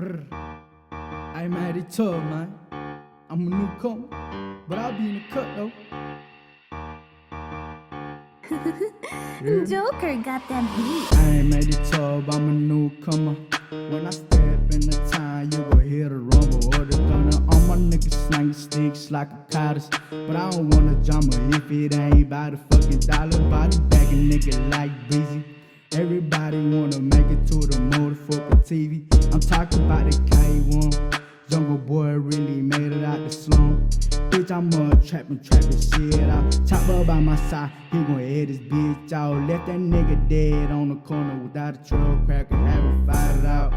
Brr. I made it tough, man. I'm a newcomer, but I'll be in the cut though. Joker got them heat. I ain't made it tough, I'm a newcomer. When I step in the town, you gon' hear the rumble or the thunder. All my niggas slang sticks like a cottage, but I don't wanna drama if it ain't by the fucking dollar. Body bag a nigga like Breezy. Everybody wanna make it to the motherfucking TV. I'm talking about the K1. Jungle boy really made it out the slum. Bitch, I'm trapping shit out. Chopper by my side, he gon' hit his bitch out. Left that nigga dead on the corner without a trail cracker, have him fight it out.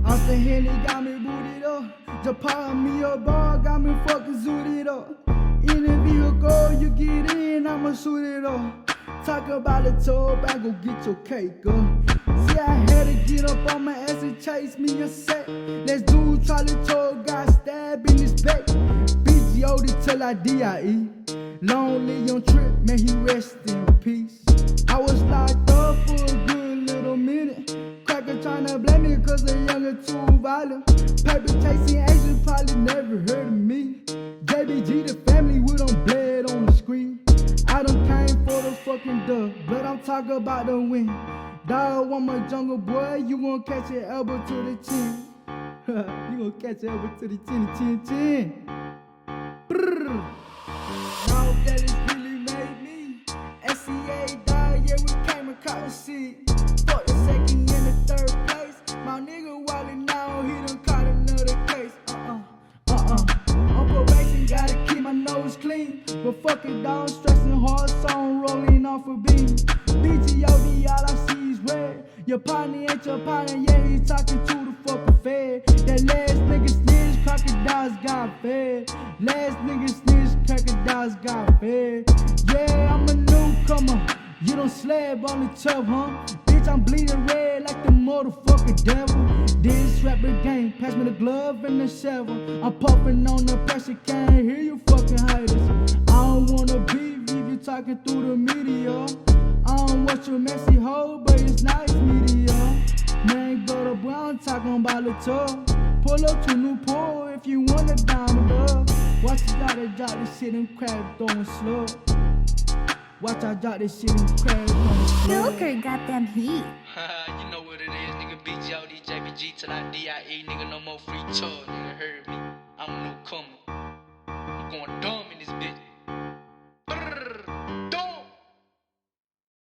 Austin Henley got me booted up. Japan me a bar, got me fucking zooted up. In the vehicle, you get in, I'ma shoot it up. Talk about the tub, I go get your cake up. See, I had to get up on my ass and chase me a set. Let's do Charlie Toad, got stabbed in his back. BGO'd till I DIE. Lonely on trip, man, he rest in peace. I was locked up for a good little minute. Cracker tryna blame me cause the younger too violent. Paper chasing Asian probably never heard of me. JBG, the family, we done bled on the screen. I done came for the fucking dub, but I'm talking about the win. Dog, I'm a jungle boy, you gon' catch your elbow to the chin. You gon' catch your elbow to the chin. Brrr. Now that it's really made me. SCA dog, yeah, we came and caught a seat. Fuck the second and the third place. My nigga wildin' now, he done caught another case. On probation, gotta keep my nose clean. But fuck it, dog, stressing hard, song rolling off a beam. BGOD, all I see is red. Your partner ain't your partner, yeah, he talking to the fucking fed. That last nigga snitch, crocodiles got fed. Last nigga snitch, crocodiles got fed. Yeah, I'm a newcomer, you don't slab on the tub, huh? Bitch, I'm bleeding red like the motherfucking devil. This rapper game, pass me the glove and the shovel. I'm puffing on the pressure, can't hear you fucking haters. I don't wanna beef if you talking through the media. I don't watch your messy hoe, but it's nice media. Man, go to Brown, talking about the tub. Pull up to Newport if you want a diamond up. Watch you gotta drop this shit and crab throwing slug. Watch I drop this shit and crab throwing slug. Joker got them heat. You know what it is, nigga. BGOD, JBG till I DIE, nigga. No more free tour, nigga. Heard me? I'm a newcomer. I'm going dumb in this bitch.